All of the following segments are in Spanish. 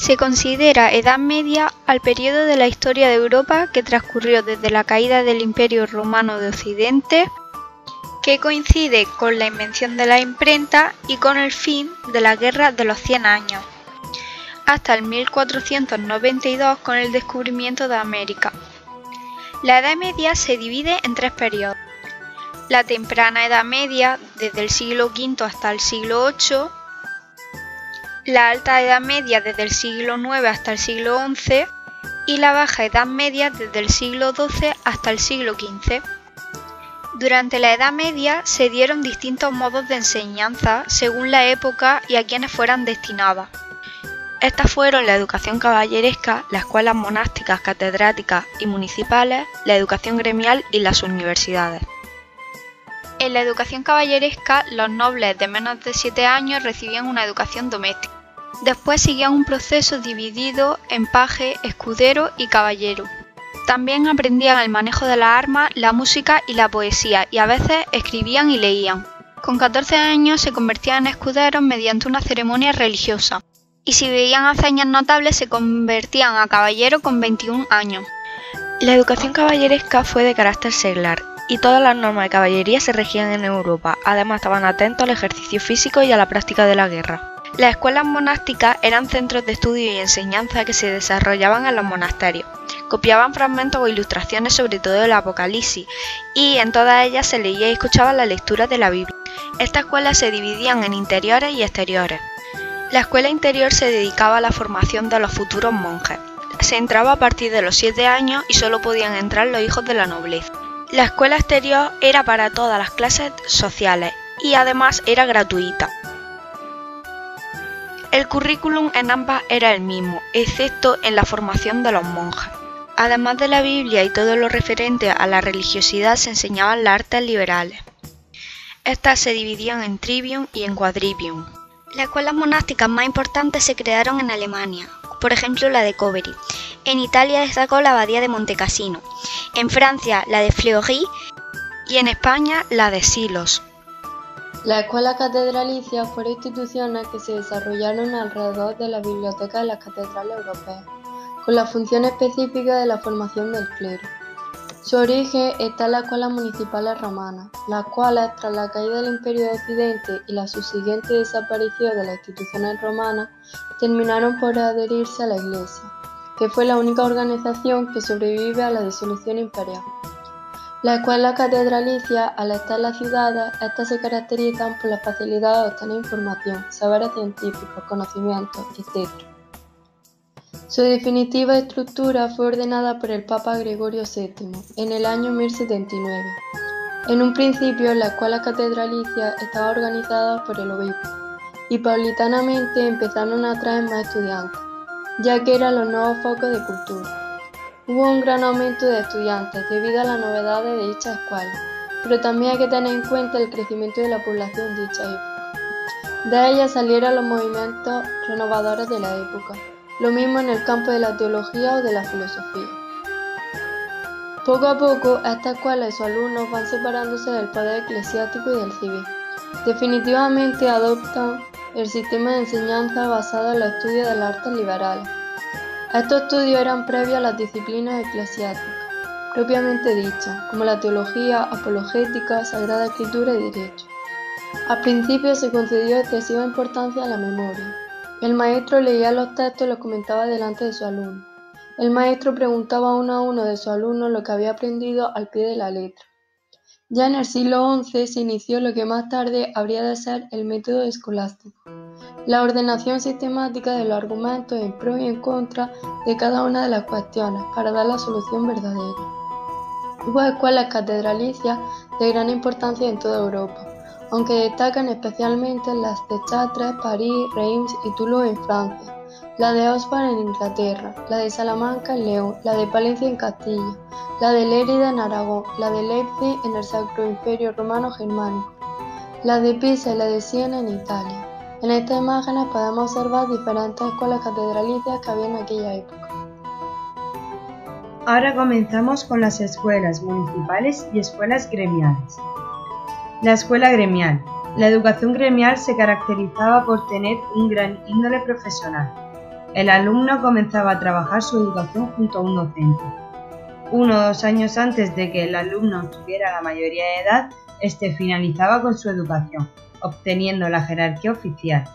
Se considera Edad Media al periodo de la historia de Europa que transcurrió desde la caída del Imperio Romano de Occidente, que coincide con la invención de la imprenta y con el fin de la Guerra de los 100 años, hasta el 1492 con el descubrimiento de América. La Edad Media se divide en tres periodos: la temprana Edad Media, desde el siglo V hasta el siglo VIII, la Alta Edad Media desde el siglo IX hasta el siglo XI y la Baja Edad Media desde el siglo XII hasta el siglo XV. Durante la Edad Media se dieron distintos modos de enseñanza según la época y a quienes fueran destinadas. Estas fueron la educación caballeresca, las escuelas monásticas, catedráticas y municipales, la educación gremial y las universidades. En la educación caballeresca, los nobles de menos de 7 años recibían una educación doméstica. Después seguían un proceso dividido en paje, escudero y caballero. También aprendían el manejo de las armas, la música y la poesía, y a veces escribían y leían. Con 14 años se convertían en escuderos mediante una ceremonia religiosa, y si veían hazañas notables se convertían a caballero con 21 años. La educación caballeresca fue de carácter seglar, y todas las normas de caballería se regían en Europa. Además estaban atentos al ejercicio físico y a la práctica de la guerra. Las escuelas monásticas eran centros de estudio y enseñanza que se desarrollaban en los monasterios. Copiaban fragmentos o ilustraciones sobre todo el Apocalipsis, y en todas ellas se leía y escuchaba la lectura de la Biblia. Estas escuelas se dividían en interiores y exteriores. La escuela interior se dedicaba a la formación de los futuros monjes. Se entraba a partir de los 7 años y solo podían entrar los hijos de la nobleza. La escuela exterior era para todas las clases sociales y además era gratuita. El currículum en ambas era el mismo, excepto en la formación de los monjes. Además de la Biblia y todo lo referente a la religiosidad se enseñaban las artes liberales. Estas se dividían en trivium y en quadrivium. Las escuelas monásticas más importantes se crearon en Alemania, por ejemplo la de Covery. En Italia destacó la abadía de Montecassino, en Francia la de Fleury y en España la de Silos. Las escuelas catedralicias fueron instituciones que se desarrollaron alrededor de las bibliotecas de las catedrales europeas, con la función específica de la formación del clero. Su origen está en las escuelas municipales romanas, las cuales, tras la caída del Imperio de Occidente y la subsiguiente desaparición de las instituciones romanas, terminaron por adherirse a la Iglesia, que fue la única organización que sobrevive a la disolución imperial. Las escuelas catedralicias, al estar en las ciudades, estas se caracterizan por la facilidad de obtener información, saberes científicos, conocimientos, etc. Su definitiva estructura fue ordenada por el Papa Gregorio VII en el año 1079. En un principio, las escuelas catedralicias estaban organizadas por el obispo, y paulatinamente empezaron a atraer más estudiantes, ya que eran los nuevos focos de cultura. Hubo un gran aumento de estudiantes debido a las novedades de dicha escuela, pero también hay que tener en cuenta el crecimiento de la población de dicha época. De ella salieron los movimientos renovadores de la época, lo mismo en el campo de la teología o de la filosofía. Poco a poco, esta escuela y sus alumnos van separándose del poder eclesiástico y del civil. Definitivamente adoptan el sistema de enseñanza basado en los estudios de las artes liberales. Estos estudios eran previos a las disciplinas eclesiásticas, propiamente dichas, como la teología, apologética, sagrada escritura y derecho. Al principio se concedió excesiva importancia a la memoria. El maestro leía los textos y los comentaba delante de su alumno. El maestro preguntaba uno a uno de sus alumnos lo que había aprendido al pie de la letra. Ya en el siglo XI se inició lo que más tarde habría de ser el método escolástico, la ordenación sistemática de los argumentos en pro y en contra de cada una de las cuestiones para dar la solución verdadera. Hubo escuelas catedralicias de gran importancia en toda Europa, aunque destacan especialmente las de Chartres, París, Reims y Toulouse en Francia, la de Oxford en Inglaterra, la de Salamanca en León, la de Palencia en Castilla, la de Lérida en Aragón, la de Leipzig en el Sacro Imperio Romano Germánico, la de Pisa y la de Siena en Italia. En estas imágenes podemos observar diferentes escuelas catedralicias que había en aquella época. Ahora comenzamos con las escuelas municipales y escuelas gremiales. La escuela gremial. La educación gremial se caracterizaba por tener un gran índole profesional. El alumno comenzaba a trabajar su educación junto a un docente. 1 o 2 años antes de que el alumno tuviera la mayoría de edad, este finalizaba con su educación, obteniendo la jerarquía oficial,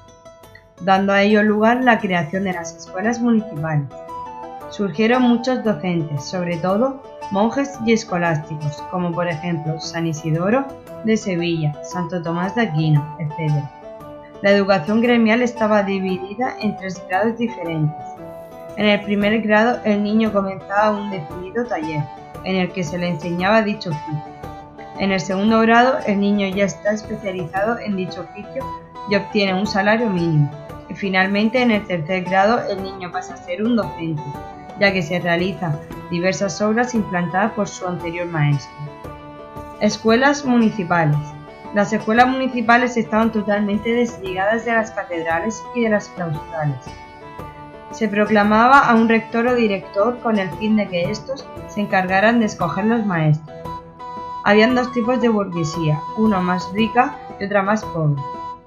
dando a ello lugar la creación de las escuelas municipales. Surgieron muchos docentes, sobre todo monjes y escolásticos, como por ejemplo San Isidoro de Sevilla, Santo Tomás de Aquino, etc. La educación gremial estaba dividida en 3 grados diferentes. En el primer grado, el niño comenzaba un definido taller, en el que se le enseñaba dicho oficio. En el segundo grado, el niño ya está especializado en dicho oficio y obtiene un salario mínimo. Y finalmente, en el tercer grado, el niño pasa a ser un docente, ya que se realizan diversas obras implantadas por su anterior maestro. Escuelas municipales. Las escuelas municipales estaban totalmente desligadas de las catedrales y de las claustrales. Se proclamaba a un rector o director con el fin de que estos se encargaran de escoger los maestros. Habían 2 tipos de burguesía, una más rica y otra más pobre.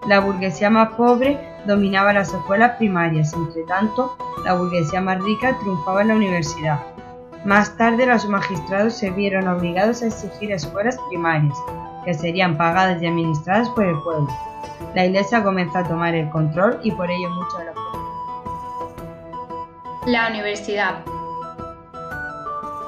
La burguesía más pobre dominaba las escuelas primarias, entre tanto, la burguesía más rica triunfaba en la universidad. Más tarde, los magistrados se vieron obligados a exigir escuelas primarias, que serían pagadas y administradas por el pueblo. La Iglesia comenzó a tomar el control y por ello muchos de los La universidad.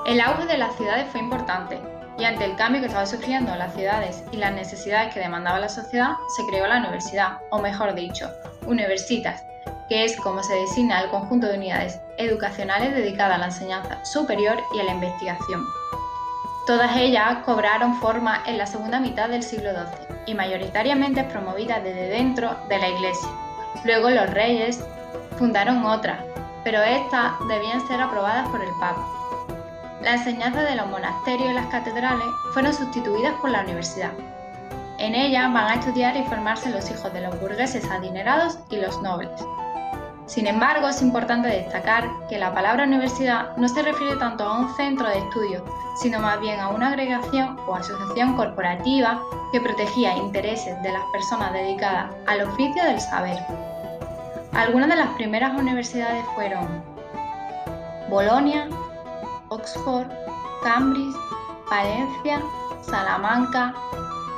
El auge de las ciudades fue importante, y ante el cambio que estaban sufriendo las ciudades y las necesidades que demandaba la sociedad, se creó la universidad, o mejor dicho, universitas, que es como se designa el conjunto de unidades educacionales dedicadas a la enseñanza superior y a la investigación. Todas ellas cobraron forma en la segunda mitad del siglo XII y mayoritariamente promovidas desde dentro de la Iglesia. Luego los reyes fundaron otras, pero estas debían ser aprobadas por el Papa. La enseñanza de los monasterios y las catedrales fueron sustituidas por la universidad. En ella van a estudiar y formarse los hijos de los burgueses adinerados y los nobles. Sin embargo, es importante destacar que la palabra universidad no se refiere tanto a un centro de estudio, sino más bien a una agregación o asociación corporativa que protegía intereses de las personas dedicadas al oficio del saber. Algunas de las primeras universidades fueron Bolonia, Oxford, Cambridge, Valencia, Salamanca,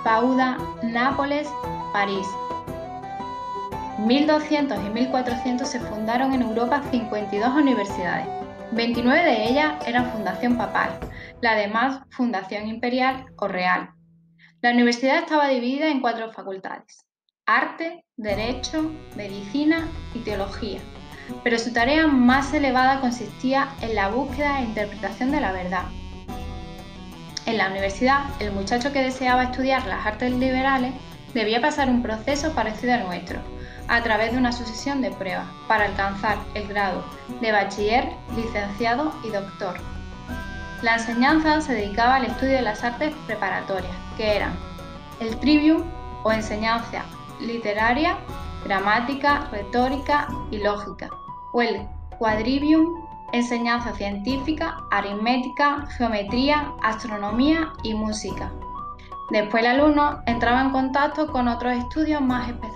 Padua, Nápoles, París. En 1200 y 1400 se fundaron en Europa 52 universidades. 29 de ellas eran fundación papal, la demás fundación imperial o real. La universidad estaba dividida en 4 facultades: arte, derecho, medicina y teología, pero su tarea más elevada consistía en la búsqueda e interpretación de la verdad. En la universidad, el muchacho que deseaba estudiar las artes liberales debía pasar un proceso parecido al nuestro, a través de una sucesión de pruebas, para alcanzar el grado de bachiller, licenciado y doctor. La enseñanza se dedicaba al estudio de las artes preparatorias, que eran el trivium o enseñanza literaria, gramática, retórica y lógica, o el quadrivium, enseñanza científica, aritmética, geometría, astronomía y música. Después el alumno entraba en contacto con otros estudios más específicos